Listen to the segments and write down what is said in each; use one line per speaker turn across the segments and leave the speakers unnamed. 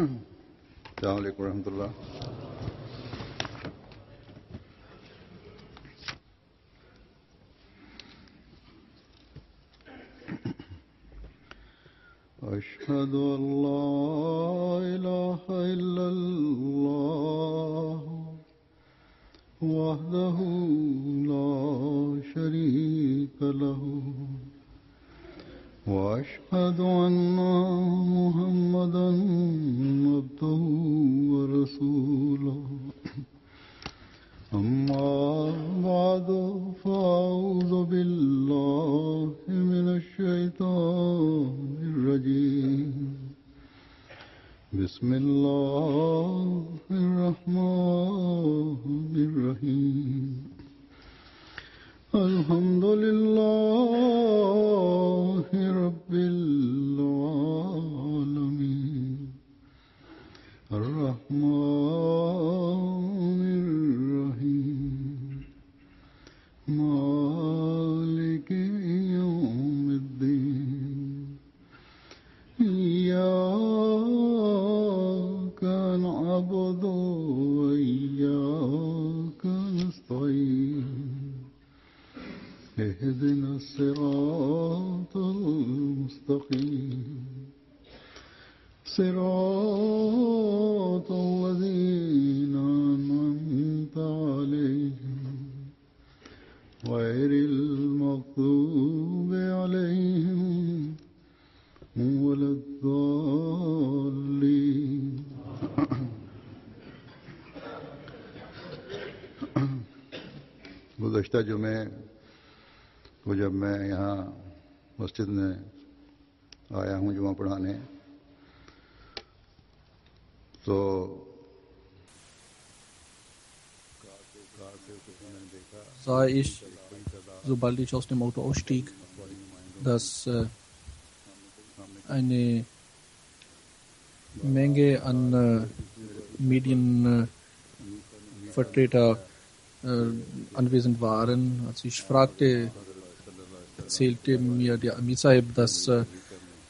السلام علیکم ورحمۃ اللہ. أشهد أن لا إله إلا الله وحده لا شريك له وأشهد أن محمدا عبده ورسوله أما بعد فأعوذ بالله من الشيطان الرجيم بسم الله الرحمن الرحيم الحمد لله رب العالمين الرحمن الرحيم مالك يوم الدين إياك نعبد وإياك نستعين اهدنا الصراط المستقيم صراط الذين أنعمت عليهم غير المغضوب عليهم ولا الضالين. गुज़श्ता जुमे को जब मैं यहाँ मस्जिद में आया हूँ जुमा पढ़ाने तो
sah ich, sobald ich aus dem Auto ausstieg, dass eine Menge an Medienvertreter anwesend waren. Als ich fragte, erzählte mir der Amir Sahib, dass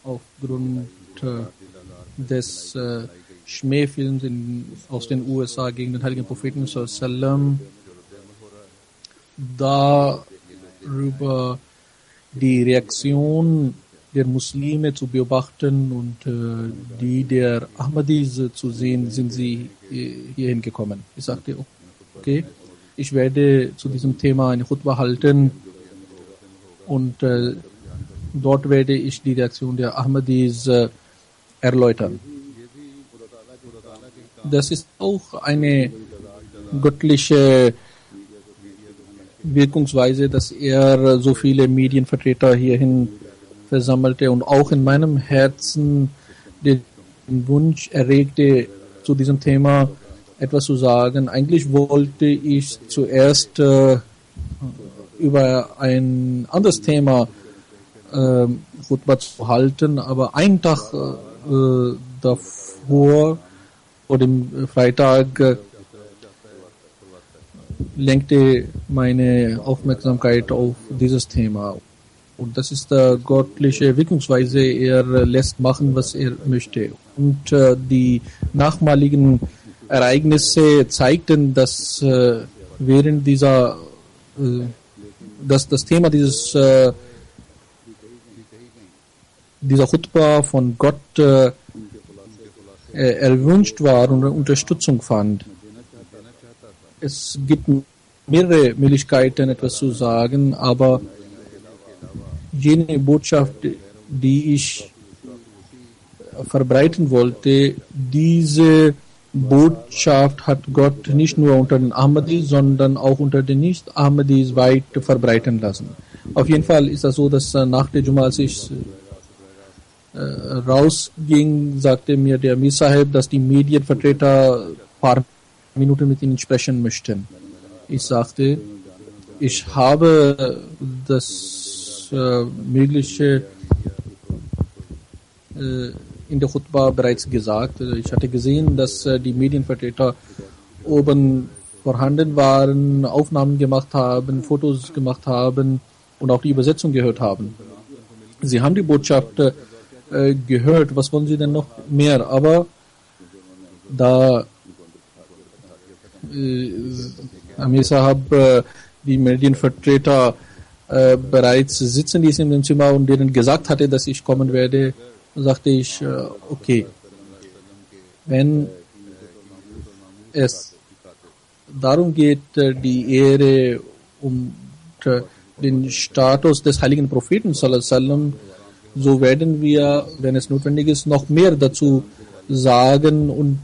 aufgrund des Schmähfilms aus den USA gegen den heiligen Propheten sallam darüber die Reaktion der Muslime zu beobachten und die der Ahmadis zu sehen, sind sie hierhin gekommen. Ich sagte, okay, ich werde zu diesem Thema eine Khutbah halten und dort werde ich die Reaktion der Ahmadis erläutern. Das ist auch eine göttliche Wirkungsweise, dass er so viele Medienvertreter hierhin versammelte und auch in meinem Herzen den Wunsch erregte, zu diesem Thema etwas zu sagen. Eigentlich wollte ich zuerst über ein anderes Thema Khutbah zu halten, aber einen Tag davor, vor dem Freitag, lenkte meine Aufmerksamkeit auf dieses Thema. Und das ist göttliche Wirkungsweise. Er lässt machen, was er möchte. Und die nachmaligen Ereignisse zeigten, dass während dass das Thema dieser Khutbah von Gott erwünscht war und Unterstützung fand. Es gibt mehrere Möglichkeiten, etwas zu sagen, aber jene Botschaft, die ich verbreiten wollte, diese Botschaft hat Gott nicht nur unter den Ahmadis, sondern auch unter den Nicht-Ahmadis weit verbreiten lassen. Auf jeden Fall ist das so, dass nach der Juma, als ich rausging, sagte mir der Amir Sahib, dass die Medienvertreter ein paar Minuten mit ihnen sprechen möchten. Ich sagte, ich habe das Mögliche in der Khutbah bereits gesagt. Ich hatte gesehen, dass die Medienvertreter oben vorhanden waren, Aufnahmen gemacht haben, Fotos gemacht haben und auch die Übersetzung gehört haben. Sie haben die Botschaft gehört, was wollen Sie denn noch mehr? Aber da Amir Sahab die Medienvertreter bereits sitzen ließ in dem Zimmer und denen gesagt hatte, dass ich kommen werde, sagte ich, okay, wenn es darum geht, die Ehre und den Status des heiligen Propheten sallallahu alaihi wasallam, so werden wir, wenn es notwendig ist, noch mehr dazu sagen und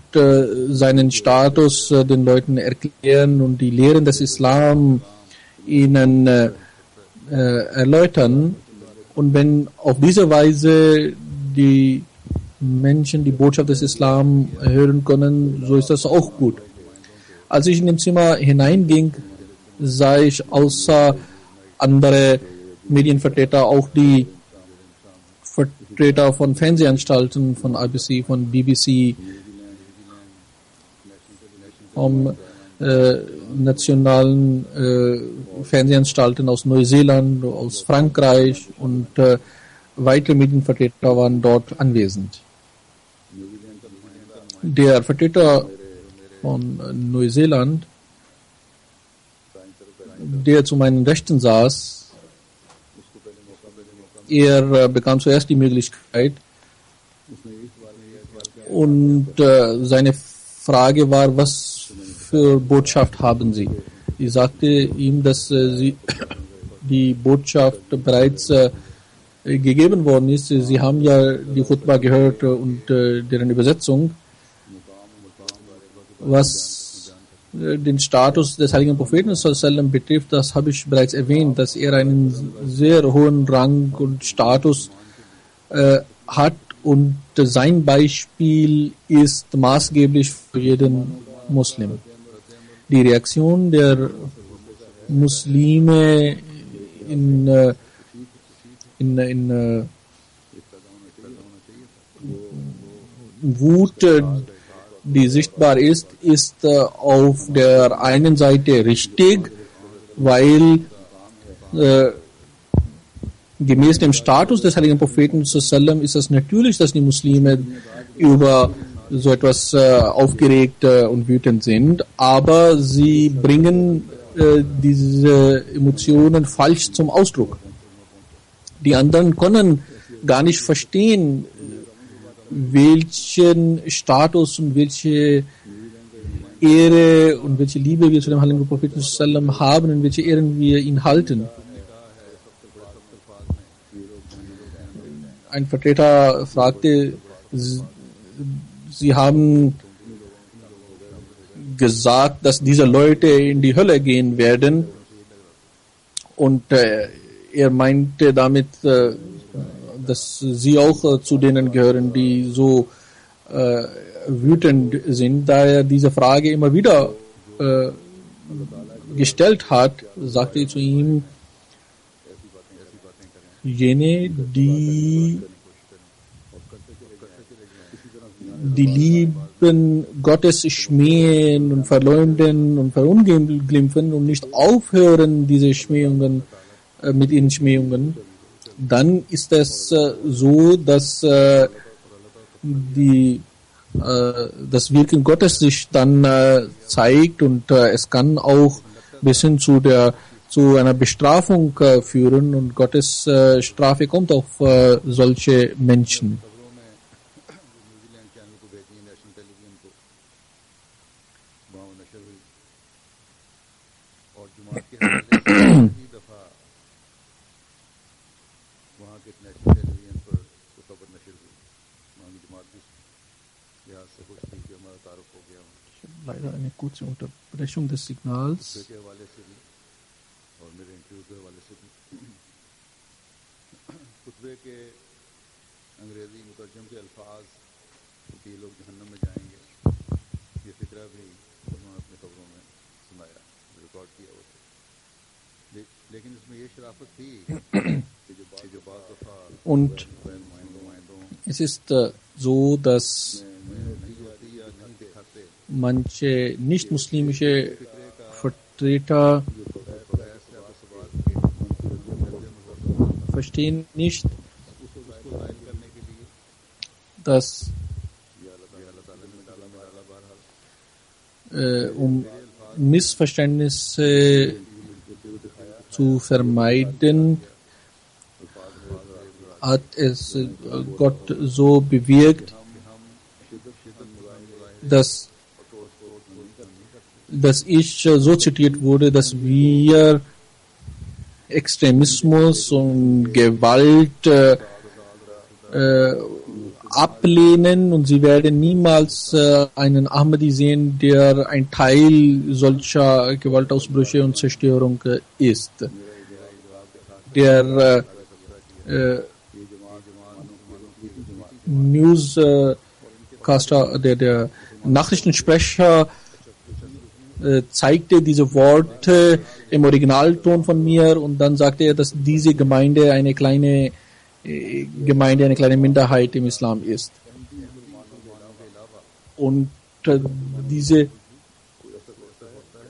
seinen Status den Leuten erklären und die Lehren des Islam ihnen erläutern. Und wenn auf diese Weise die Menschen die Botschaft des Islam hören können, so ist das auch gut. Als ich in dem Zimmer hineinging, sah ich außer andere Medienvertreter auch die Vertreter von Fernsehanstalten, von IBC, von BBC, vom nationalen Fernsehanstalten aus Neuseeland, aus Frankreich und weitere Medienvertreter waren dort anwesend. Der Vertreter von Neuseeland, der zu meinen Rechten saß, er bekam zuerst die Möglichkeit und seine Frage war, was für Botschaft haben Sie? Ich sagte ihm, dass die Botschaft bereits gegeben worden ist. Sie haben ja die Khutbah gehört und deren Übersetzung. Was den Status des heiligen Propheten sallam betrifft, das habe ich bereits erwähnt, dass er einen sehr hohen Rang und Status hat und sein Beispiel ist maßgeblich für jeden Muslim. Die Reaktion der Muslime in Wut, die sichtbar ist, ist auf der einen Seite richtig, weil gemäß dem Status des heiligen Propheten sallam ist es natürlich, dass die Muslime über so etwas aufgeregt und wütend sind, aber sie bringen diese Emotionen falsch zum Ausdruck. Die anderen können gar nicht verstehen, welchen Status und welche Ehre und welche Liebe wir zu dem heiligen Propheten sallam haben und welche Ehren wir ihn halten. Ein Vertreter fragte, Sie haben gesagt, dass diese Leute in die Hölle gehen werden, und er meinte damit, dass sie auch zu denen gehören, die so wütend sind. Da er diese Frage immer wieder gestellt hat, sagte ich zu ihm, jene, die Lieben Gottes schmähen und verleumden und verunglimpfen und nicht aufhören, diese Schmähungen mit ihren Schmähungen, dann ist es so, dass das Wirken Gottes sich dann zeigt, und es kann auch bis hin zu einer Bestrafung führen, und Gottes Strafe kommt auf solche Menschen. Leider eine kurze Unterbrechung des Signals. Und es ist so, dass manche nicht-muslimische Vertreter verstehen nicht, dass um Missverständnisse zu vermeiden, hat es Gott so bewirkt, dass ich so zitiert wurde, dass wir Extremismus und Gewalt ablehnen, und sie werden niemals einen Ahmadi sehen, der ein Teil solcher Gewaltausbrüche und Zerstörung ist. Der Newscaster, der Nachrichtensprecher zeigte diese Worte im Originalton von mir, und dann sagte er, dass diese Gemeinde eine kleine Minderheit im Islam ist. Und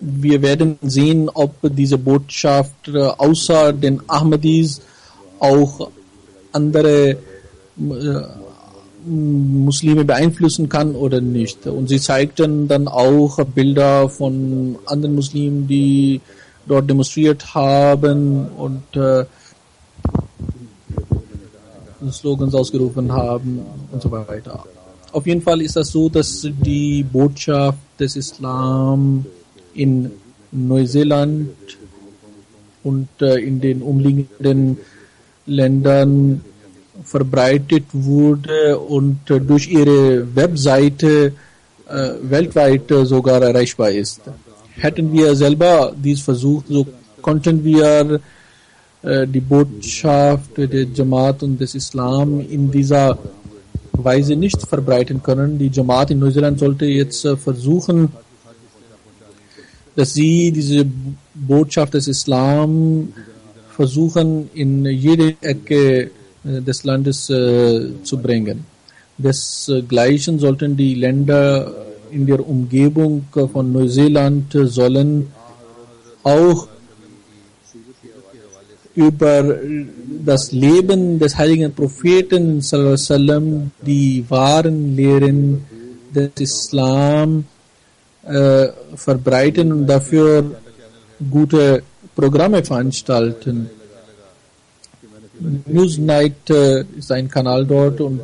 wir werden sehen, ob diese Botschaft außer den Ahmadis auch andere Muslime beeinflussen kann oder nicht. Und sie zeigten dann auch Bilder von anderen Muslimen, die dort demonstriert haben und Slogans ausgerufen haben und so weiter. Auf jeden Fall ist das so, dass die Botschaft des Islam in Neuseeland und in den umliegenden Ländern verbreitet wurde und durch ihre Webseite weltweit sogar erreichbar ist. Hätten wir selber dies versucht, so konnten wir die Botschaft der Jamaat und des Islam in dieser Weise nicht verbreiten können. Die Jamaat in Neuseeland sollte jetzt versuchen, dass sie diese Botschaft des Islam versuchen, in jede Ecke des Landes zu bringen. Desgleichen sollten die Länder in der Umgebung von Neuseeland sollen auch über das Leben des heiligen Propheten sallallahu alaihi wasallam, die wahren Lehren des Islam verbreiten und dafür gute Programme veranstalten. Newsnight ist ein Kanal dort, und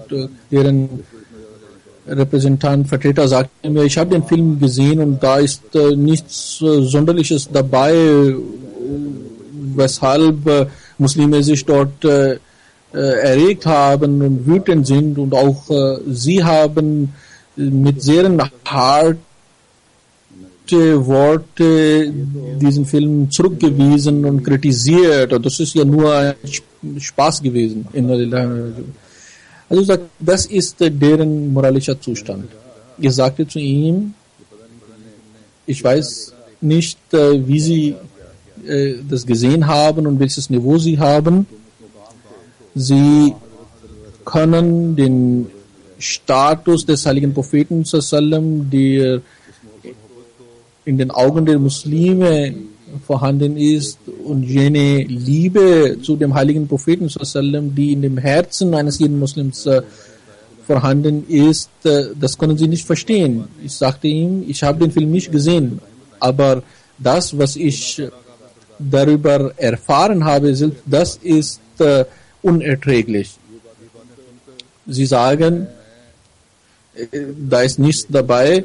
deren Repräsentant, Vertreter sagte mir, ich habe den Film gesehen und da ist nichts Sonderliches dabei, weshalb Muslime sich dort erregt haben und wütend sind, und auch sie haben mit sehr harte Worte diesen Film zurückgewiesen und kritisiert. Das ist ja nur ein Spaß gewesen. Also sagt, das ist deren moralischer Zustand. Ich sagte zu ihm, ich weiß nicht, wie sie das gesehen haben und welches Niveau sie haben. Sie können den Status des heiligen Propheten sallam, der in den Augen der Muslime vorhanden ist, und jene Liebe zu dem heiligen Propheten sallam, die in dem Herzen eines jeden Muslims vorhanden ist, das können sie nicht verstehen. Ich sagte ihm, ich habe den Film nicht gesehen, aber das, was ich darüber erfahren habe, das ist unerträglich. Sie sagen, da ist nichts dabei,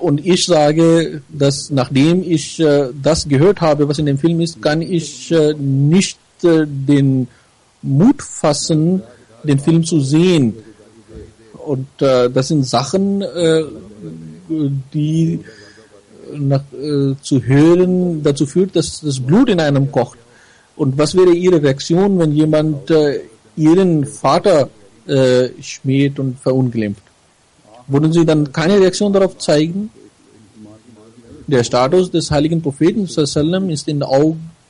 und ich sage, dass nachdem ich das gehört habe, was in dem Film ist, kann ich nicht den Mut fassen, den Film zu sehen. Und das sind Sachen, die zu hören dazu führt, dass das Blut in einem kocht. Und was wäre Ihre Reaktion, wenn jemand Ihren Vater schmäht und verunglimpft? Würden Sie dann keine Reaktion darauf zeigen? Der Status des heiligen Propheten sallam ist in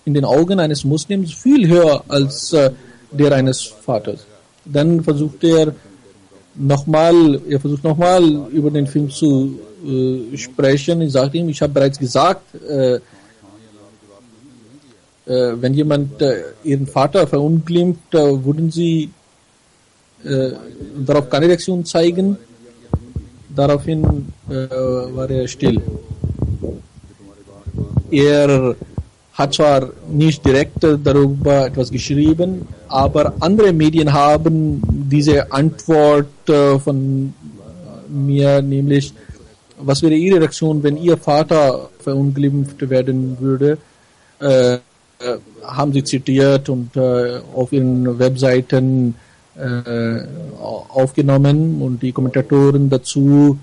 den Augen eines Muslims viel höher als der eines Vaters. Dann versucht er nochmal über den Film zu sprechen. Ich sagte ihm, ich habe bereits gesagt, wenn jemand Ihren Vater verunglimpft, würden Sie darauf keine Reaktion zeigen? Daraufhin war er still. Er hat zwar nicht direkt darüber etwas geschrieben, aber andere Medien haben diese Antwort von mir, nämlich, was wäre Ihre Reaktion, wenn Ihr Vater verunglimpft werden würde, haben Sie zitiert und auf Ihren Webseiten aufgenommen und die Kommentatoren dazu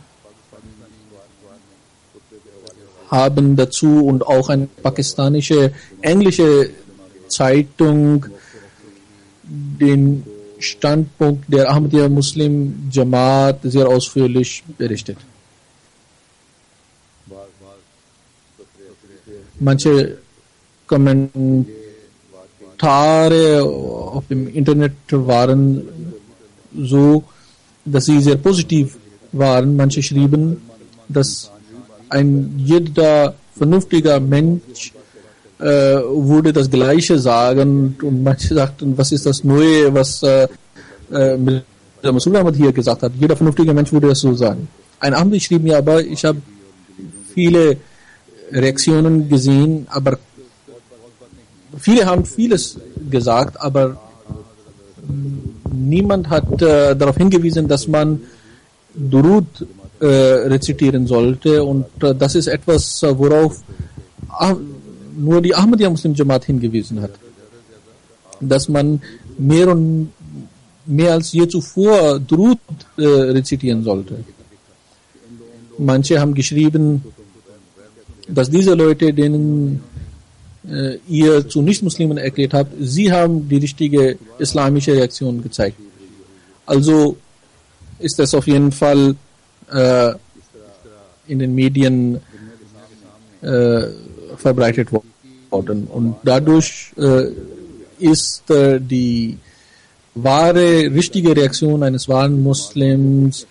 haben dazu und auch eine pakistanische englische Zeitung den Standpunkt der Ahmadiyya Muslim Jamaat sehr ausführlich berichtet. Manche Kommentare auf dem Internet waren so, dass sie sehr positiv waren. Manche schrieben, dass jeder vernünftiger Mensch würde das Gleiche sagen, und manche sagten, was ist das Neue, was Masud Ahmad hier gesagt hat. Jeder vernünftige Mensch würde das so sagen. Ein Ahmadi schrieb mir aber, ich habe viele Reaktionen gesehen, aber viele haben vieles gesagt, aber niemand hat darauf hingewiesen, dass man Durud rezitieren sollte, und das ist etwas, worauf nur die Ahmadiyya Muslim Jamaat hingewiesen hat, dass man mehr als je zuvor Durud rezitieren sollte. Manche haben geschrieben, dass diese Leute, denen ihr zu Nicht-Muslimen erklärt habt, sie haben die richtige islamische Reaktion gezeigt. Also ist das auf jeden Fall in den Medien verbreitet worden. Und dadurch ist die wahre, richtige Reaktion eines wahren Muslims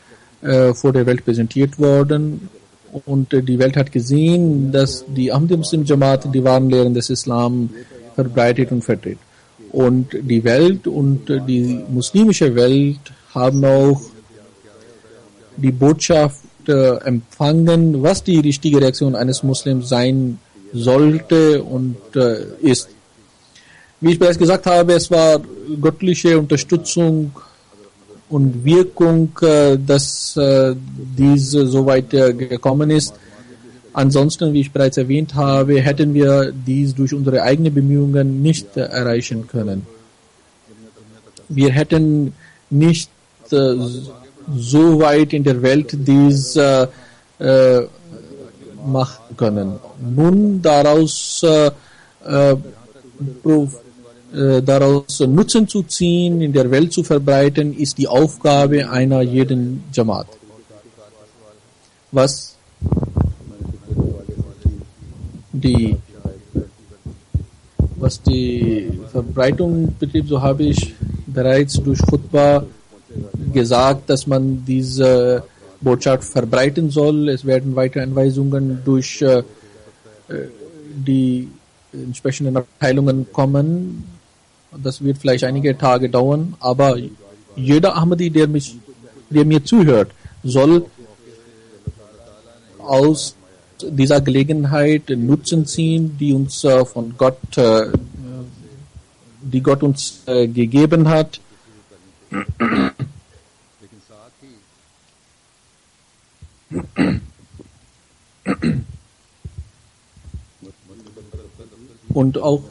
vor der Welt präsentiert worden. Und die Welt hat gesehen, dass die Ahmadiyya Muslim Jamaat die wahren Lehren des Islam verbreitet und vertritt. Und die Welt und die muslimische Welt haben auch die Botschaft empfangen, was die richtige Reaktion eines Muslims sein sollte und ist. Wie ich bereits gesagt habe, es war göttliche Unterstützung und Wirkung, dass diese so weit gekommen ist. Ansonsten, wie ich bereits erwähnt habe, hätten wir dies durch unsere eigenen Bemühungen nicht erreichen können. Wir hätten nicht so weit in der Welt dies machen können. Nun daraus Nutzen zu ziehen, in der Welt zu verbreiten, ist die Aufgabe einer jeden Jamaat. Was die Verbreitung betrifft, so habe ich bereits durch Khutbah gesagt, dass man diese Botschaft verbreiten soll. Es werden weitere Anweisungen durch die entsprechenden Abteilungen kommen. Das wird vielleicht einige Tage dauern, aber jeder Ahmadi, der mir zuhört, soll aus dieser Gelegenheit Nutzen ziehen, die uns von Gott, die Gott uns gegeben hat. Und auch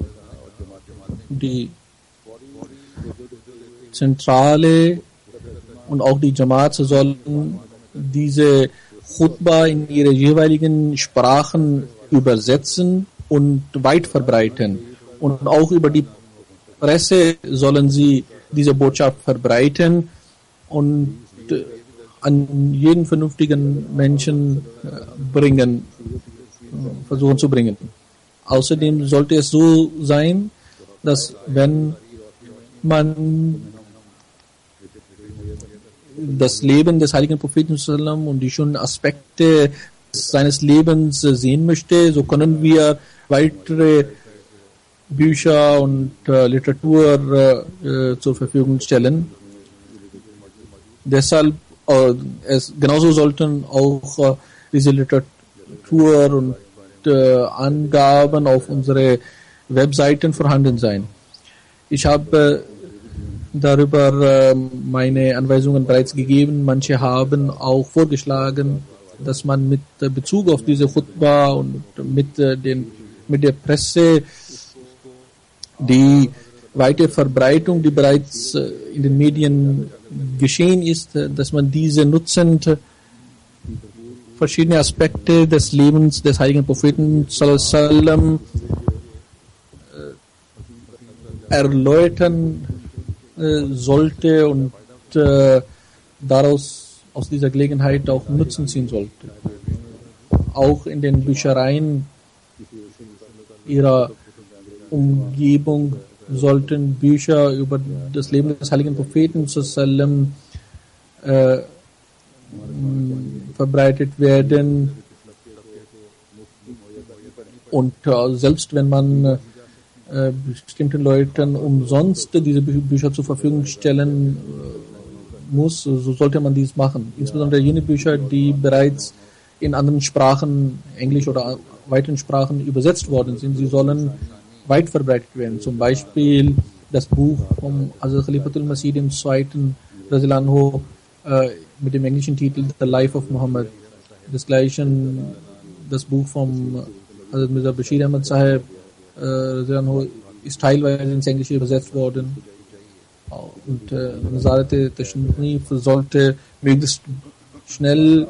die Zentrale und auch die Jamaat sollen diese Khutbah in ihre jeweiligen Sprachen übersetzen und weit verbreiten. Und auch über die Presse sollen sie diese Botschaft verbreiten und an jeden vernünftigen Menschen versuchen zu bringen. Außerdem sollte es so sein, dass wenn man das Leben des heiligen Propheten und die schönen Aspekte seines Lebens sehen möchte, so können wir weitere Bücher und Literatur zur Verfügung stellen. Deshalb genauso sollten auch diese Literatur und Angaben auf unsere Webseiten vorhanden sein. Ich habe darüber meine Anweisungen bereits gegeben. Manche haben auch vorgeschlagen, dass man mit Bezug auf diese Khutbah und mit der Presse die weite Verbreitung, die bereits in den Medien geschehen ist, dass man diese nutzend verschiedene Aspekte des Lebens des heiligen Propheten sallam erläutern sollte und aus dieser Gelegenheit auch Nutzen ziehen sollte. Auch in den Büchereien ihrer Umgebung sollten Bücher über das Leben des heiligen Propheten sallam verbreitet werden. Und selbst wenn man bestimmten Leuten umsonst diese Bücher zur Verfügung stellen muss, so sollte man dies machen. Insbesondere jene Bücher, die bereits in anderen Sprachen, Englisch oder weiteren Sprachen übersetzt worden sind, sie sollen weit verbreitet werden. Zum Beispiel das Buch vom Hazrat Khalifatul Masih II. Radhiyallahu anhu mit dem englischen Titel The Life of Muhammad. Desgleichen das Buch vom Hazrat Mirza Bashir Ahmad Sahib ist teilweise ins Englische übersetzt worden. Und Nazarat Tashnif sollte möglichst schnell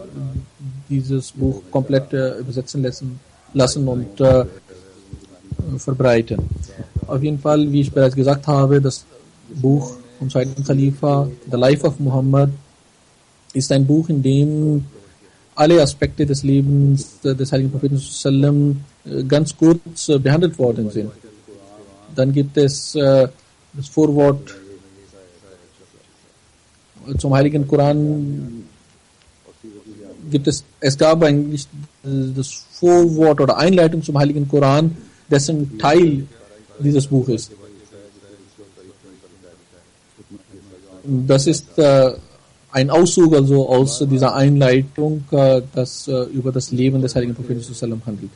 dieses Buch komplett übersetzen lassen und verbreiten. Auf jeden Fall, wie ich bereits gesagt habe, das Buch vom zweiten Khalifa, The Life of Muhammad, ist ein Buch, in dem alle Aspekte des Lebens des heiligen Propheten sallam ganz kurz behandelt worden sind. Dann gibt es das Vorwort zum heiligen Koran. Es gab eigentlich das Vorwort oder Einleitung zum heiligen Koran, dessen Teil dieses Buch ist. Das ist ein Auszug also aus dieser Einleitung, das über das Leben des heiligen Propheten sallam handelt.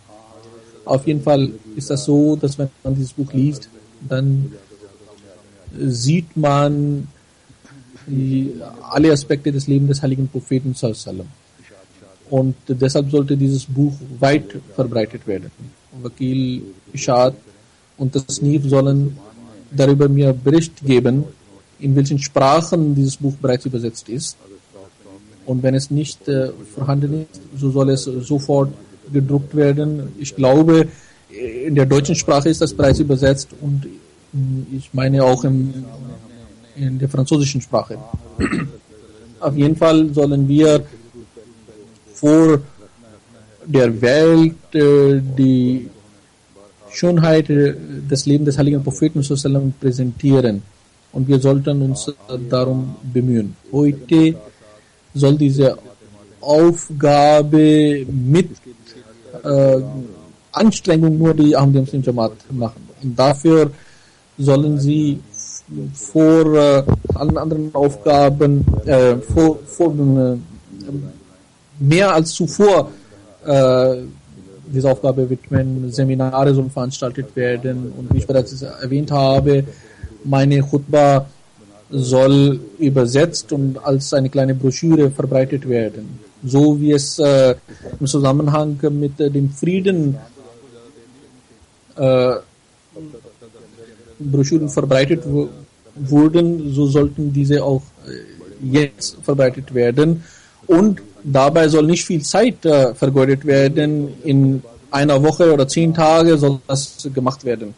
Auf jeden Fall ist das so, dass wenn man dieses Buch liest, dann sieht man alle Aspekte des Lebens des heiligen Propheten sallam. Und deshalb sollte dieses Buch weit verbreitet werden. Wakil, Ishad und Tasnif sollen darüber mir Bericht geben, in welchen Sprachen dieses Buch bereits übersetzt ist. Und wenn es nicht vorhanden ist, so soll es sofort gedruckt werden. Ich glaube, in der deutschen Sprache ist das bereits übersetzt und ich meine auch in der französischen Sprache. Auf jeden Fall sollen wir vor der Welt die Schönheit des Lebens des heiligen Propheten sallam präsentieren. Und wir sollten uns darum bemühen. Heute soll diese Aufgabe mit Anstrengung nur die Ahmadiyya Muslim Jamaat machen. Und dafür sollen sie vor allen anderen Aufgaben mehr als zuvor diese Aufgabe widmen. Seminare sollen veranstaltet werden. Und wie ich bereits erwähnt habe, meine Khutbah soll übersetzt und als eine kleine Broschüre verbreitet werden. So wie es im Zusammenhang mit dem Frieden Broschüren verbreitet wurden, so sollten diese auch jetzt verbreitet werden. Und dabei soll nicht viel Zeit vergeudet werden. In einer Woche oder 10 Tage soll das gemacht werden.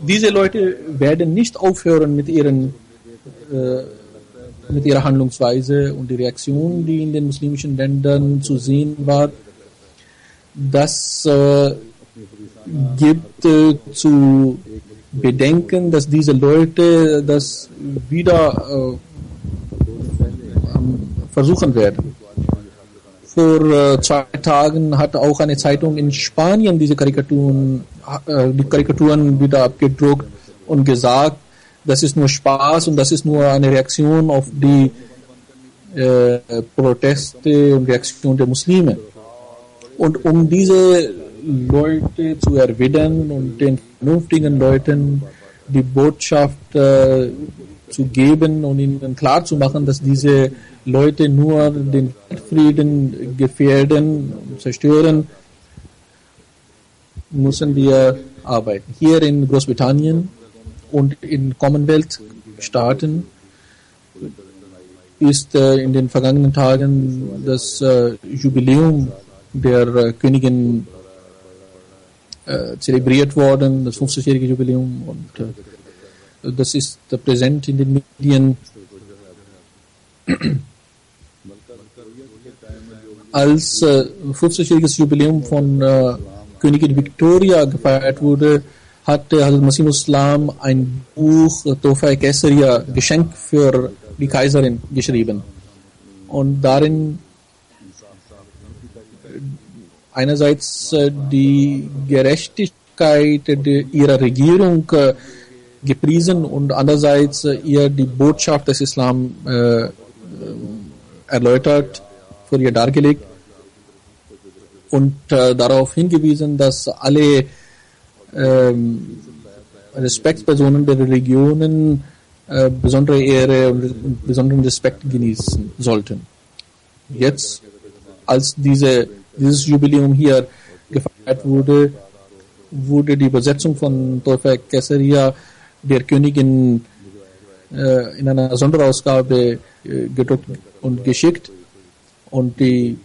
Diese Leute werden nicht aufhören mit ihrer Handlungsweise und die Reaktion, die in den muslimischen Ländern zu sehen war. Das gibt zu bedenken, dass diese Leute das wieder versuchen werden. Vor 2 Tagen hat auch eine Zeitung in Spanien die Karikaturen wieder abgedruckt und gesagt, das ist nur Spaß und das ist nur eine Reaktion auf die Proteste und Reaktionen der Muslime. Und um diese Leute zu erwidern und den vernünftigen Leuten die Botschaft zu geben und ihnen klarzumachen, dass diese Leute nur den Frieden gefährden, zerstören, müssen wir arbeiten. Hier in Großbritannien und in Commonwealth-Staaten ist in den vergangenen Tagen das Jubiläum der Königin zelebriert worden, das 50-jährige Jubiläum, und das ist präsent in den Medien. Als 50-jähriges Jubiläum von Königin Victoria gefeiert wurde, hatte Hazrat Masih Islam ein Buch, Tohfa Kaisariya, Geschenk für die Kaiserin, geschrieben. Und darin einerseits die Gerechtigkeit ihrer Regierung gepriesen und andererseits ihr die Botschaft des Islam erläutert, für ihr dargelegt und darauf hingewiesen, dass alle Respektspersonen der Religionen besondere Ehre und besonderen Respekt genießen sollten. Jetzt, als dieses Jubiläum hier gefeiert wurde, wurde die Übersetzung von Tohfa Kaisariya der Königin in einer Sonderausgabe gedruckt und geschickt, und die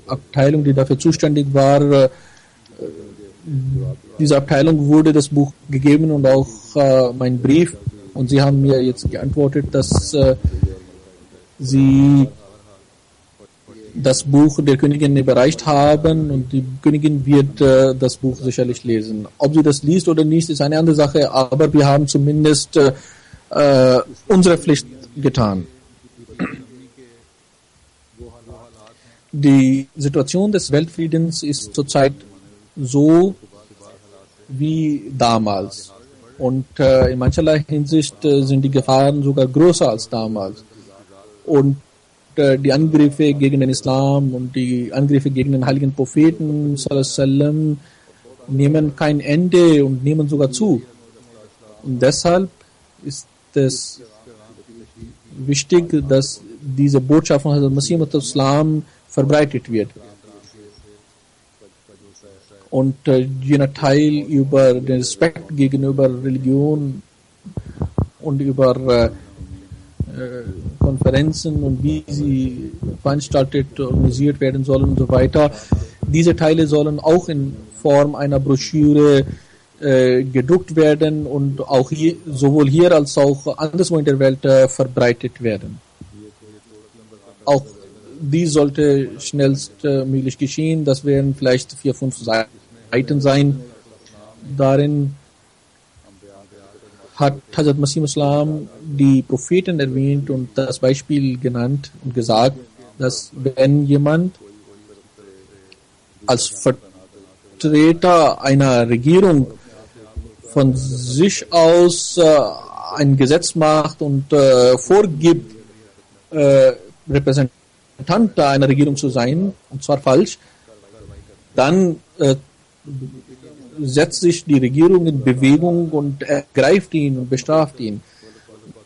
Abteilung, die dafür zuständig war, dieser Abteilung wurde das Buch gegeben und auch mein Brief, und sie haben mir jetzt geantwortet, dass sie das Buch der Königin überreicht haben, und die Königin wird das Buch sicherlich lesen. Ob sie das liest oder nicht, ist eine andere Sache, aber wir haben zumindest unsere Pflicht getan. Die Situation des Weltfriedens ist zurzeit so wie damals, und in mancherlei Hinsicht sind die Gefahren sogar größer als damals, und die Angriffe gegen den Islam und die Angriffe gegen den heiligen Propheten sallallahu alaihi wasallam nehmen kein Ende und nehmen sogar zu. Und deshalb ist es wichtig, dass diese Botschaft von Hazrat Masih Islam verbreitet wird. Und jener Teil über den Respekt gegenüber Religion und über Konferenzen und wie sie veranstaltet, organisiert werden sollen und so weiter. Diese Teile sollen auch in Form einer Broschüre gedruckt werden und auch hier, sowohl hier als auch anderswo in der Welt verbreitet werden. Auch dies sollte schnellstmöglich geschehen. Das werden vielleicht 4-5 Seiten sein. Darin hat Hazrat Masih Islam die Propheten erwähnt und das Beispiel genannt und gesagt, dass wenn jemand als Vertreter einer Regierung von sich aus ein Gesetz macht und vorgibt, Repräsentant einer Regierung zu sein, und zwar falsch, dann setzt sich die Regierung in Bewegung und ergreift ihn und bestraft ihn.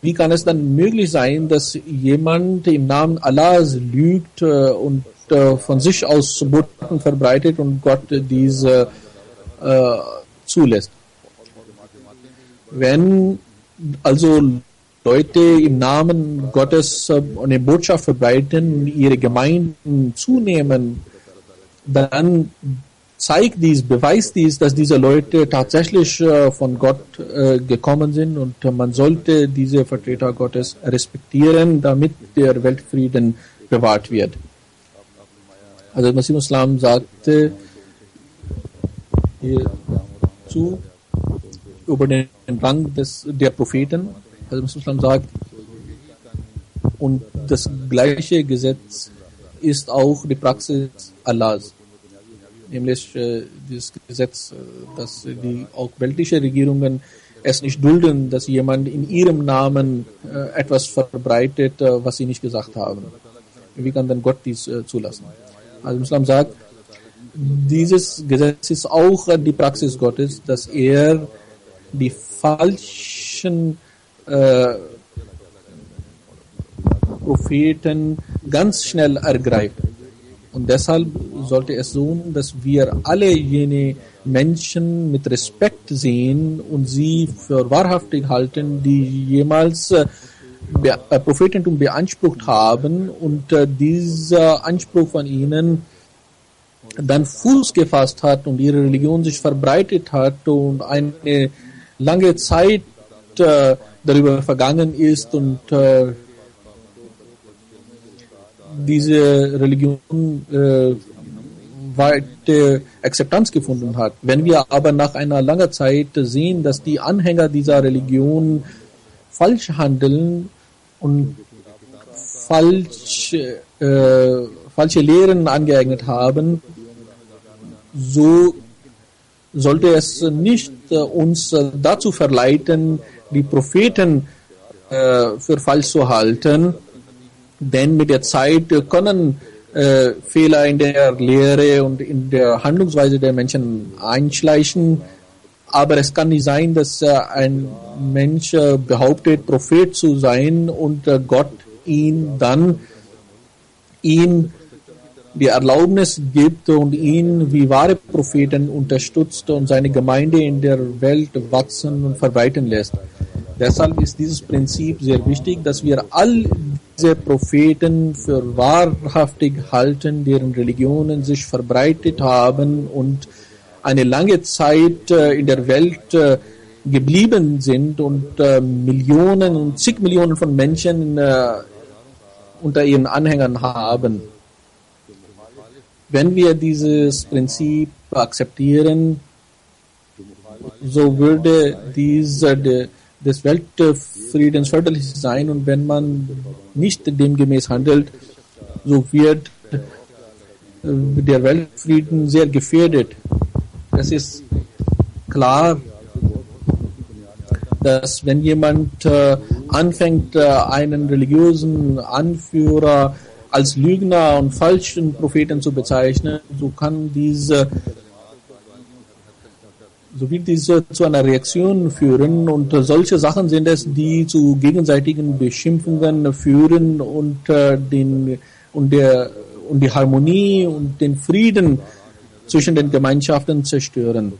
Wie kann es dann möglich sein, dass jemand im Namen Allahs lügt und von sich aus Boten verbreitet und Gott diese zulässt? Wenn also Leute im Namen Gottes eine Botschaft verbreiten und ihre Gemeinden zunehmen, dann zeigt dies, beweist dies, dass diese Leute tatsächlich von Gott gekommen sind, und man sollte diese Vertreter Gottes respektieren, damit der Weltfrieden bewahrt wird. Also Masih Islam sagte hierzu über den Rang der Propheten, also Masih Islam sagt, und das gleiche Gesetz ist auch die Praxis Allahs. Nämlich das Gesetz, dass die auch weltliche Regierungen es nicht dulden, dass jemand in ihrem Namen etwas verbreitet, was sie nicht gesagt haben. Wie kann dann Gott dies zulassen? Also Islam sagt, dieses Gesetz ist auch die Praxis Gottes, dass er die falschen Propheten ganz schnell ergreift. Und deshalb sollte es so, dass wir alle jene Menschen mit Respekt sehen und sie für wahrhaftig halten, die jemals Prophetentum beansprucht haben und dieser Anspruch von ihnen dann Fuß gefasst hat und ihre Religion sich verbreitet hat und eine lange Zeit darüber vergangen ist und diese Religion weite Akzeptanz gefunden hat. Wenn wir aber nach einer langen Zeit sehen, dass die Anhänger dieser Religion falsch handeln und falsche Lehren angeeignet haben, so sollte es nicht uns dazu verleiten, die Propheten für falsch zu halten, denn mit der Zeit können Fehler in der Lehre und in der Handlungsweise der Menschen einschleichen, aber es kann nicht sein, dass ein Mensch behauptet, Prophet zu sein und Gott ihm die Erlaubnis gibt und ihn wie wahre Propheten unterstützt und seine Gemeinde in der Welt wachsen und verbreiten lässt. Deshalb ist dieses Prinzip sehr wichtig, dass wir all diese Propheten für wahrhaftig halten, deren Religionen sich verbreitet haben und eine lange Zeit in der Welt geblieben sind und Millionen und zig Millionen von Menschen unter ihren Anhängern haben. Wenn wir dieses Prinzip akzeptieren, so würde des Weltfriedens förderlich sein, und wenn man nicht demgemäß handelt, so wird der Weltfrieden sehr gefährdet. Es ist klar, dass wenn jemand anfängt, einen religiösen Anführer als Lügner und falschen Propheten zu bezeichnen, so wird diese zu einer Reaktion führen, und solche Sachen sind es, die zu gegenseitigen Beschimpfungen führen und die Harmonie und den Frieden zwischen den Gemeinschaften zerstören.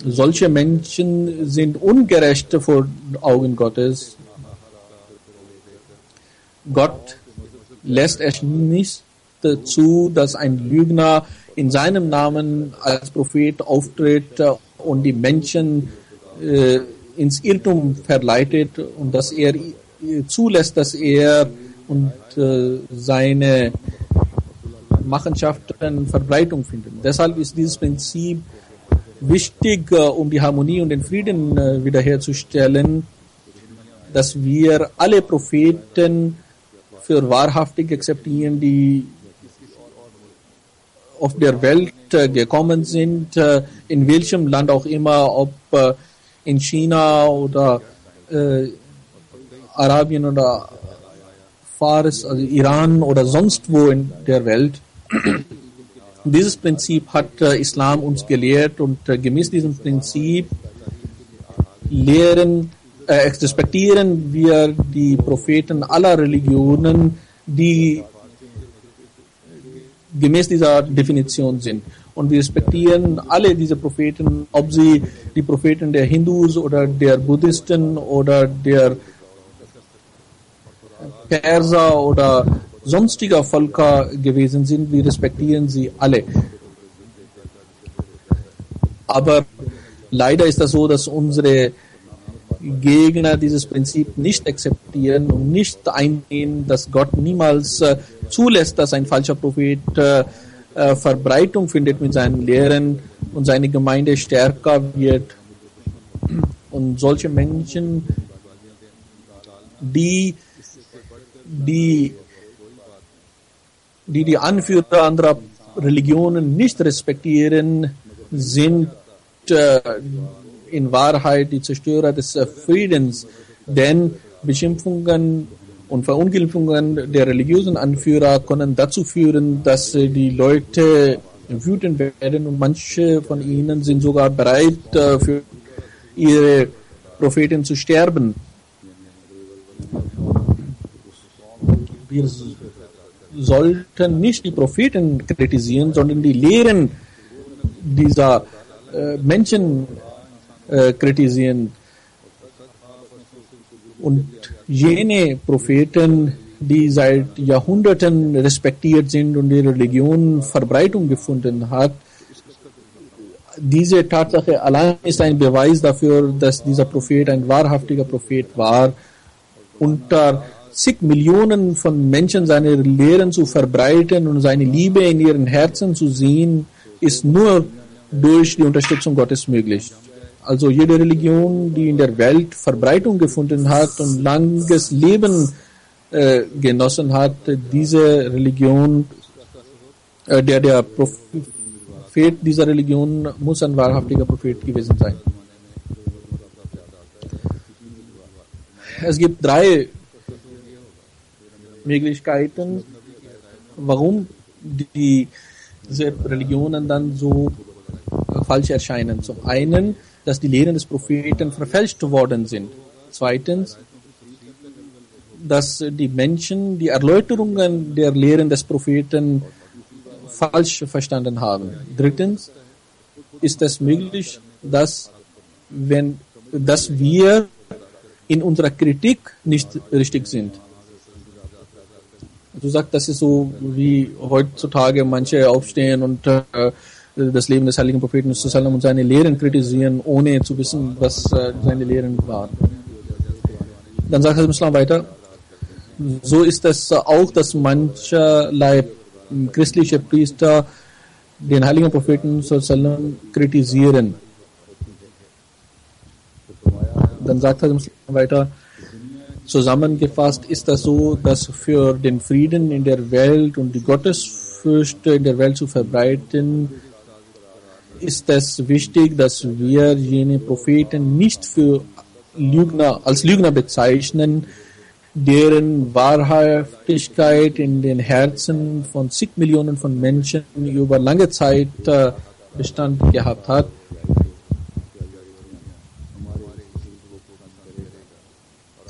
Solche Menschen sind ungerecht vor Augen Gottes. Gott lässt es nicht zu, dass ein Lügner in seinem Namen als Prophet auftritt und die Menschen ins Irrtum verleitet, und dass er zulässt, dass er und seine Machenschaften Verbreitung finden. Deshalb ist dieses Prinzip wichtig, um die Harmonie und den Frieden wiederherzustellen, dass wir alle Propheten für wahrhaftig akzeptieren, die auf der Welt gekommen sind, in welchem Land auch immer, ob in China oder Arabien oder Fars, also Iran oder sonst wo in der Welt. Dieses Prinzip hat Islam uns gelehrt, und gemäß diesem Prinzip respektieren wir die Propheten aller Religionen, die gemäß dieser Definition sind. Und wir respektieren alle diese Propheten, ob sie die Propheten der Hindus oder der Buddhisten oder der Perser oder sonstiger Völker gewesen sind. Wir respektieren sie alle. Aber leider ist das so, dass unsere Gegner dieses Prinzip nicht akzeptieren und nicht eingehen, dass Gott niemals zulässt, dass ein falscher Prophet Verbreitung findet mit seinen Lehren und seine Gemeinde stärker wird. Und solche Menschen, die Anführer anderer Religionen nicht respektieren, sind in Wahrheit die Zerstörer des Friedens, denn Beschimpfungen und Verunglimpfungen der religiösen Anführer können dazu führen, dass die Leute wütend werden und manche von ihnen sind sogar bereit, für ihre Propheten zu sterben. Wir sollten nicht die Propheten kritisieren, sondern die Lehren dieser Menschen kritisieren. Und jene Propheten, die seit Jahrhunderten respektiert sind und die Religion Verbreitung gefunden hat, diese Tatsache allein ist ein Beweis dafür, dass dieser Prophet ein wahrhaftiger Prophet war. Unter zig Millionen von Menschen seine Lehren zu verbreiten und seine Liebe in ihren Herzen zu sehen, ist nur durch die Unterstützung Gottes möglich. Also jede Religion, die in der Welt Verbreitung gefunden hat und langes Leben genossen hat, diese Religion, der Prophet dieser Religion muss ein wahrhaftiger Prophet gewesen sein. Es gibt 3 Möglichkeiten, warum diese Religionen dann so falsch erscheinen. Zum einen, dass die Lehren des Propheten verfälscht worden sind. Zweitens, dass die Menschen die Erläuterungen der Lehren des Propheten falsch verstanden haben. Drittens, ist es möglich, dass wir in unserer Kritik nicht richtig sind. Du sagst, das ist so, wie heutzutage manche aufstehen und das Leben des heiligen Propheten und seine Lehren kritisieren, ohne zu wissen, was seine Lehren waren. Dann sagt er im Islam weiter, so ist es auch, dass mancherlei christliche Priester den heiligen Propheten kritisieren. Dann sagt er im Islam weiter, zusammengefasst ist das so, dass für den Frieden in der Welt und die Gottesfurcht in der Welt zu verbreiten, ist es wichtig, dass wir jene Propheten nicht als Lügner bezeichnen, deren Wahrhaftigkeit in den Herzen von zig Millionen von Menschen über lange Zeit Bestand gehabt hat.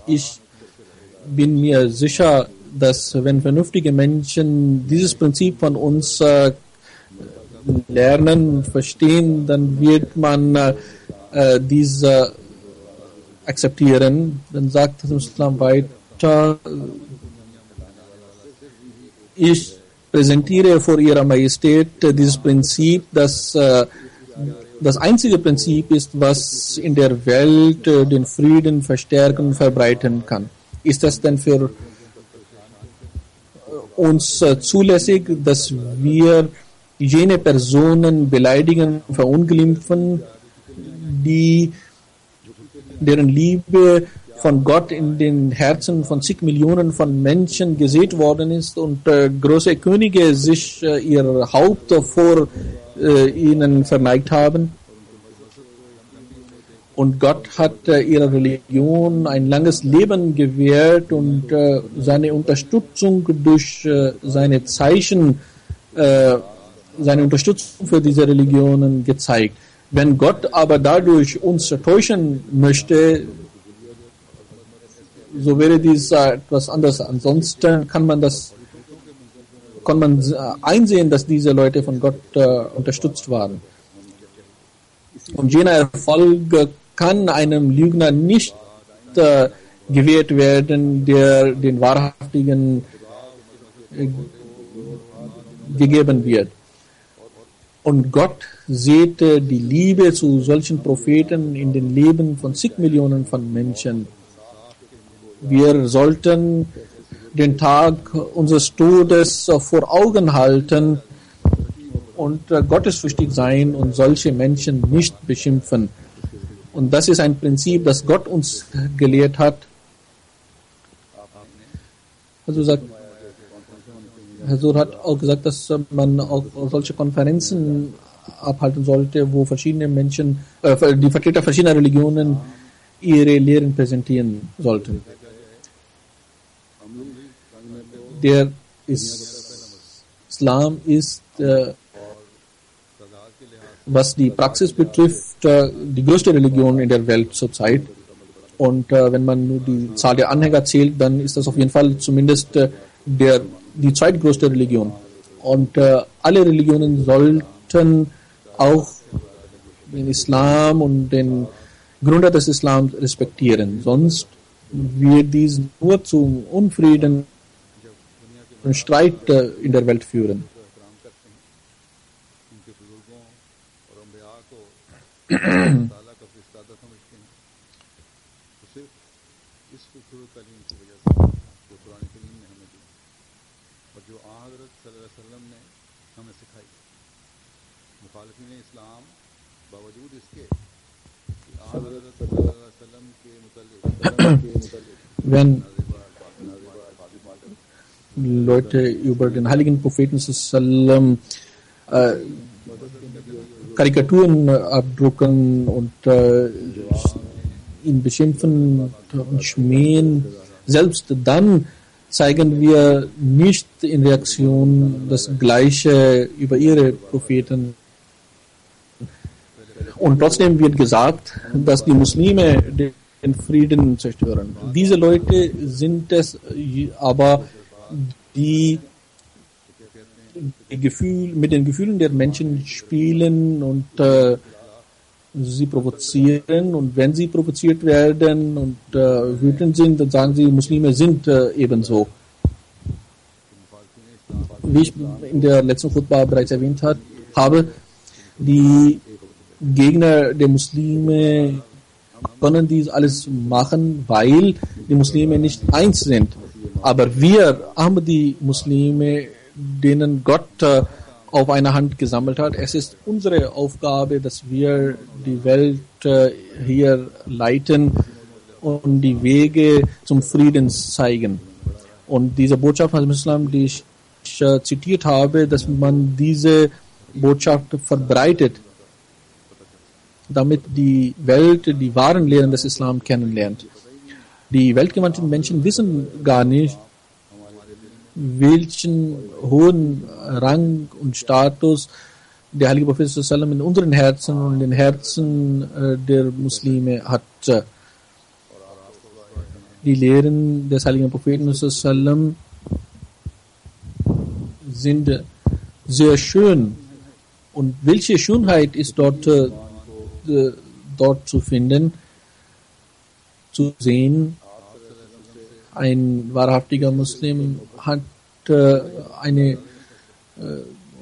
Ich bin mir sicher, dass wenn vernünftige Menschen dieses Prinzip von uns lernen, verstehen, dann wird man diese akzeptieren. Dann sagt das Islam weiter, ich präsentiere vor Ihrer Majestät dieses Prinzip, das das einzige Prinzip ist, was in der Welt den Frieden verstärken und verbreiten kann. Ist es denn für uns zulässig, dass wir jene Personen beleidigen, verunglimpfen, deren Liebe von Gott in den Herzen von zig Millionen von Menschen gesät worden ist und große Könige sich ihr Haupt vor ihnen verneigt haben? Und Gott hat ihrer Religion ein langes Leben gewährt und seine Unterstützung durch seine Zeichen, seine Unterstützung für diese Religionen gezeigt. Wenn Gott aber dadurch uns täuschen möchte, so wäre dies etwas anderes. Ansonsten kann man einsehen, dass diese Leute von Gott unterstützt waren. Und jener Erfolg kann einem Lügner nicht gewährt werden, der den Wahrhaftigen gegeben wird. Und Gott sieht die Liebe zu solchen Propheten in den Leben von zig Millionen von Menschen. Wir sollten den Tag unseres Todes vor Augen halten und gottesfürchtig sein und solche Menschen nicht beschimpfen. Und das ist ein Prinzip, das Gott uns gelehrt hat. Also Hazur hat auch gesagt, dass man auch solche Konferenzen abhalten sollte, wo verschiedene Menschen, die Vertreter verschiedener Religionen ihre Lehren präsentieren sollten. Der Islam ist, was die Praxis betrifft, die größte Religion in der Welt zurzeit. Und wenn man nur die Zahl der Anhänger zählt, dann ist das auf jeden Fall zumindest die zweitgrößte Religion. Und alle Religionen sollten auch den Islam und den Gründer des Islams respektieren. Sonst wird dies nur zu Unfrieden und Streit in der Welt führen. Wenn Leute über den heiligen Propheten sallam Karikaturen abdrucken und ihn beschimpfen und schmähen, selbst dann zeigen wir nicht in Reaktion das Gleiche über ihre Propheten. Und trotzdem wird gesagt, dass die Muslime den Frieden zerstören. Diese Leute sind es aber, die mit den Gefühlen der Menschen spielen und sie provozieren. Und wenn sie provoziert werden und wütend sind, dann sagen sie, Muslime sind ebenso. Wie ich in der letzten Khutbah bereits erwähnt habe, die Gegner der Muslime können dies alles machen, weil die Muslime nicht eins sind. Aber wir, Ahmadi-Muslime, denen Gott auf einer Hand gesammelt hat, es ist unsere Aufgabe, dass wir die Welt hier leiten und die Wege zum Frieden zeigen. Und diese Botschaft des Islam, die ich zitiert habe, dass man diese Botschaft verbreitet, damit die Welt die wahren Lehren des Islam kennenlernt. Die weltgewandten Menschen wissen gar nicht, welchen hohen Rang und Status der heilige Prophet sallam in unseren Herzen und in den Herzen der Muslime hat. Die Lehren des heiligen Propheten sallam sind sehr schön. Und welche Schönheit ist dort zu finden, zu sehen? Ein wahrhaftiger Muslim hat eine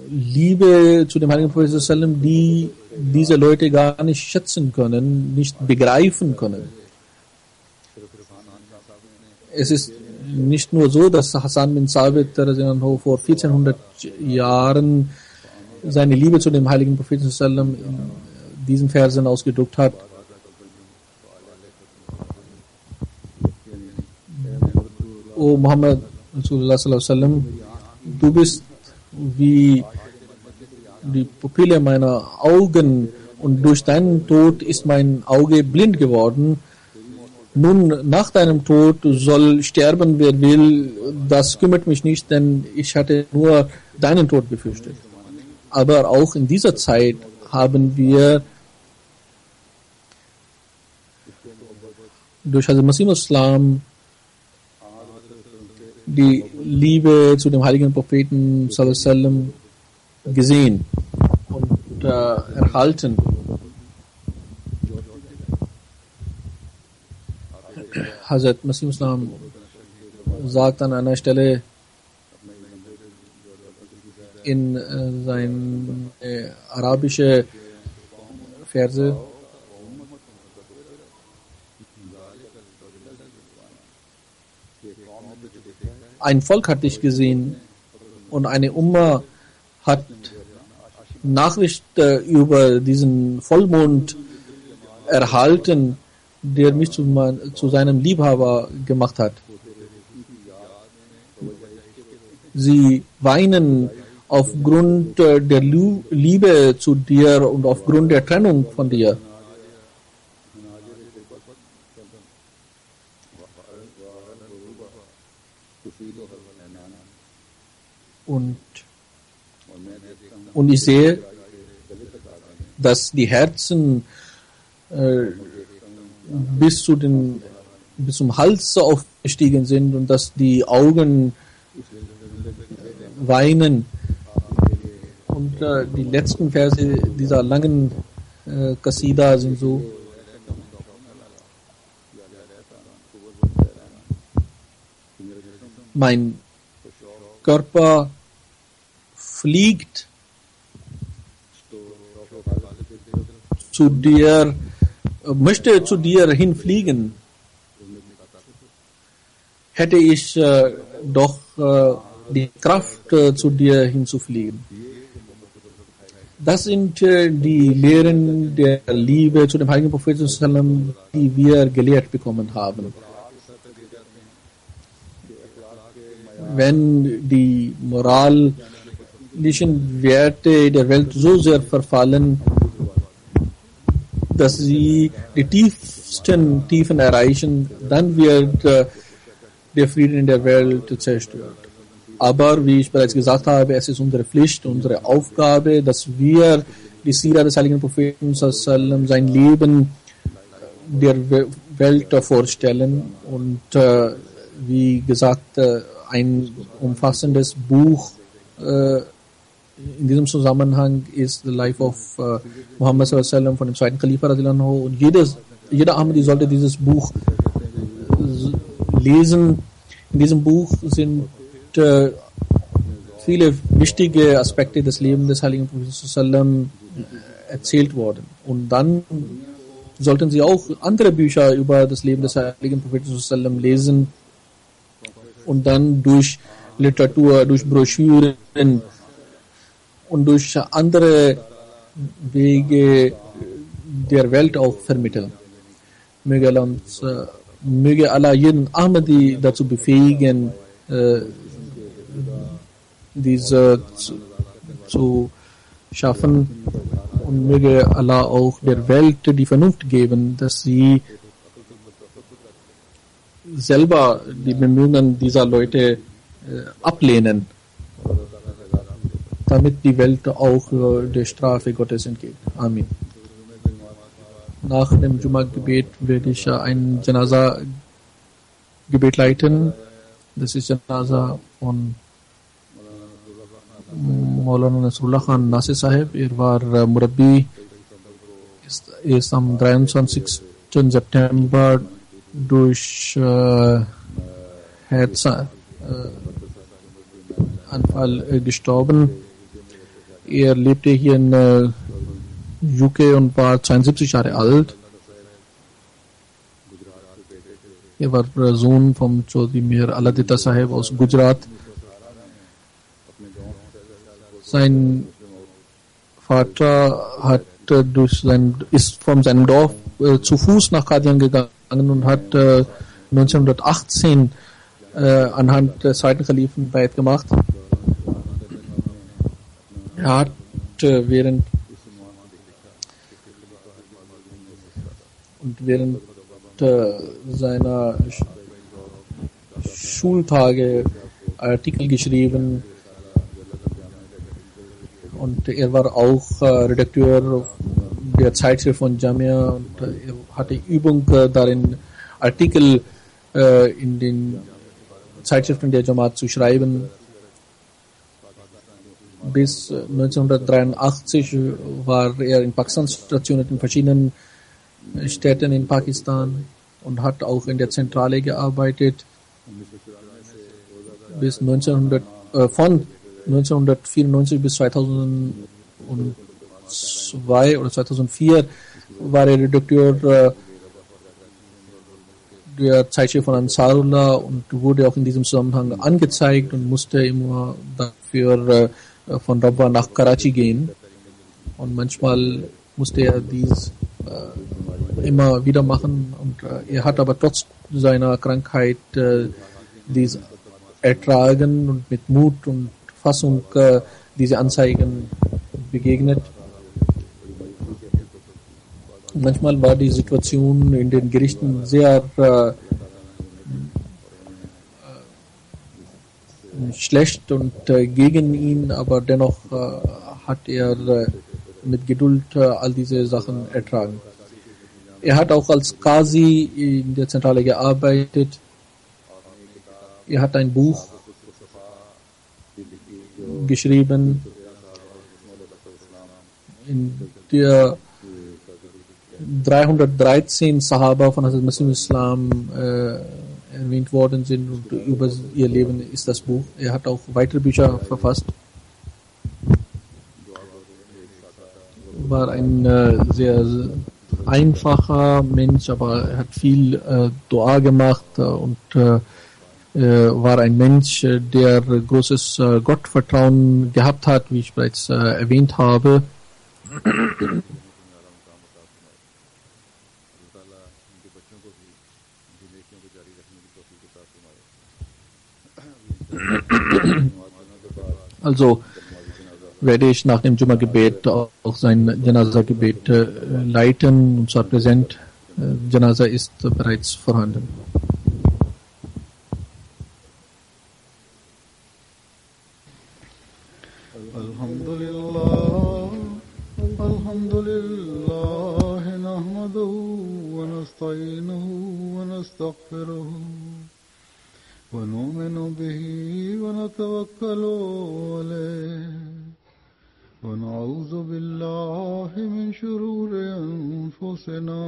Liebe zu dem heiligen Prophet sallam, die diese Leute gar nicht schätzen können, nicht begreifen können. Es ist nicht nur so, dass Hassan bin Sabit vor 1400 Jahren seine Liebe zu dem heiligen Propheten sallam in diesen Versen ausgedrückt hat. O Muhammad Rasulullah sallallahu alaihi wasallam, du bist wie die Pupille meiner Augen und durch deinen Tod ist mein Auge blind geworden. Nun, nach deinem Tod soll sterben, wer will, das kümmert mich nicht, denn ich hatte nur deinen Tod befürchtet. Aber auch in dieser Zeit haben wir durch Hazrat Masih Islam die Liebe zu dem heiligen Propheten sallallahu alaihi wasallam gesehen und erhalten. Hazrat Masih Islam sagt an einer Stelle in seine arabische Verse: Ein Volk hat dich gesehen und eine Umma hat Nachricht über diesen Vollmond erhalten, der mich zu seinem Liebhaber gemacht hat. Sie weinen aufgrund der Liebe zu dir und aufgrund der Trennung von dir. Und ich sehe, dass die Herzen bis zum Hals aufgestiegen sind und dass die Augen weinen. Und die letzten Verse dieser langen Qasida sind so: Mein Körper fliegt zu dir, möchte zu dir hinfliegen. Hätte ich doch die Kraft, zu dir hinzufliegen. Das sind die Lehren der Liebe zu dem heiligen Propheten, die wir gelehrt bekommen haben. Wenn die moralischen Werte der Welt so sehr verfallen, dass sie die tiefsten Tiefen erreichen, dann wird der Frieden in der Welt zerstört. Aber wie ich bereits gesagt habe, es ist unsere Pflicht, unsere Aufgabe, dass wir die Sira des heiligen Propheten, sein Leben der Welt vorstellen. Und wie gesagt, ein umfassendes Buch in diesem Zusammenhang ist The Life of Muhammad sallallahu von dem zweiten Khalifa radhiyallahu anhu. Und jeder Ahmadi sollte dieses Buch lesen. In diesem Buch sind viele wichtige Aspekte des Lebens des heiligen Propheten sallallahu erzählt worden. Und dann sollten Sie auch andere Bücher über das Leben des heiligen Propheten sallallahu lesen und dann durch Literatur, durch Broschüren und durch andere Wege der Welt auch vermitteln. Möge Allah jeden Ahmadi dazu befähigen, diese zu schaffen, und möge Allah auch der Welt die Vernunft geben, dass sie selber die Bemühungen dieser Leute ablehnen, damit die Welt auch der Strafe Gottes entgeht. Amen. Nach dem Jumma-Gebet werde ich ein Janaza-Gebet leiten. Das ist Janaza von Maulana Nasrullah Khan Nasir Sahib. Er war Murabbi, ist am 23. September durch Herzanfall gestorben. Er lebte hier in UK und war 72 Jahre alt. Er war Sohn vom Chaudhry Mir Aladita Sahib aus Gujarat. Sein Vater ist von seinem Dorf zu Fuß nach Qadian gegangen und hat 1918 anhand des zweiten Khalifen Bayat gemacht. Er hat während seiner Schultage Artikel geschrieben, und er war auch Redakteur der Zeitschrift von Jamia, und er hatte Übung darin, Artikel in den Zeitschriften der Jamaat zu schreiben. Bis 1983 war er in Pakistan stationiert, in verschiedenen Städten in Pakistan, und hat auch in der Zentrale gearbeitet. Von 1994 bis 2002 oder 2004 war er Redakteur der Zeitschrift von Ansarullah und wurde auch in diesem Zusammenhang angezeigt und musste immer dafür von Rabwa nach Karachi gehen. Und manchmal musste er dies immer wieder machen, und er hat aber trotz seiner Krankheit dies ertragen und mit Mut und Fassung diese Anzeigen begegnet. Manchmal war die Situation in den Gerichten sehr schlecht und gegen ihn, aber dennoch hat er mit Geduld all diese Sachen ertragen. Er hat auch als Qazi in der Zentrale gearbeitet. Er hat ein Buch geschrieben, in der 313 Sahaba von Hazrat Masih Islam erwähnt worden sind und über ihr Leben ist das Buch. Er hat auch weitere Bücher verfasst. War ein sehr einfacher Mensch, aber er hat viel Dua gemacht und war ein Mensch, der großes Gottvertrauen gehabt hat, wie ich bereits erwähnt habe. Also werde ich nach dem Jumma-Gebet auch sein Janaza-Gebet leiten, und zwar präsent. Janaza ist bereits vorhanden.
Alhamdulillah, nahmaduhu wa nasta'inuhu wa nastaghfiruhu wa nu'minu bihi wa natawakkalu alayhi wa na'udhu billahi min shururi anfusina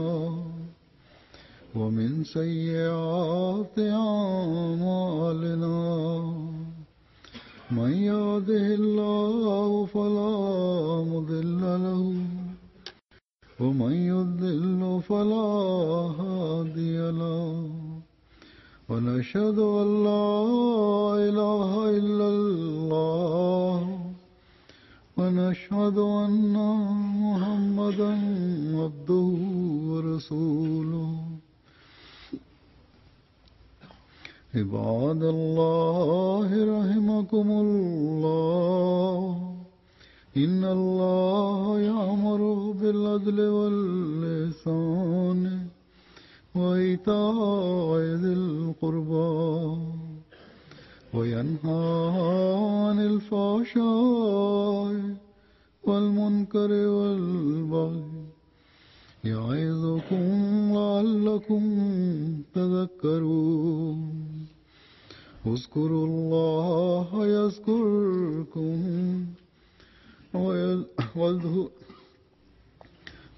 wa min sayyiati a'malina. من يهده الله فلا مضل له ومن يضلل فلا هادي له ونشهد أن لا إله إلا الله ونشهد أن محمدا عبده ورسوله. عباد الله رحمكم الله إن الله يأمر بالعدل والإحسان وإيتاء ذي القربى وينهى عن الفحشاء والمنكر والبغي يعظكم لعلكم تذكرون. اذكروا الله يذكركم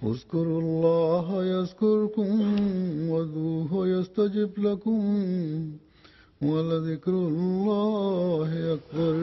اذكروا الله يذكركم وادعوه يستجب لكم ولذكر الله أكبر.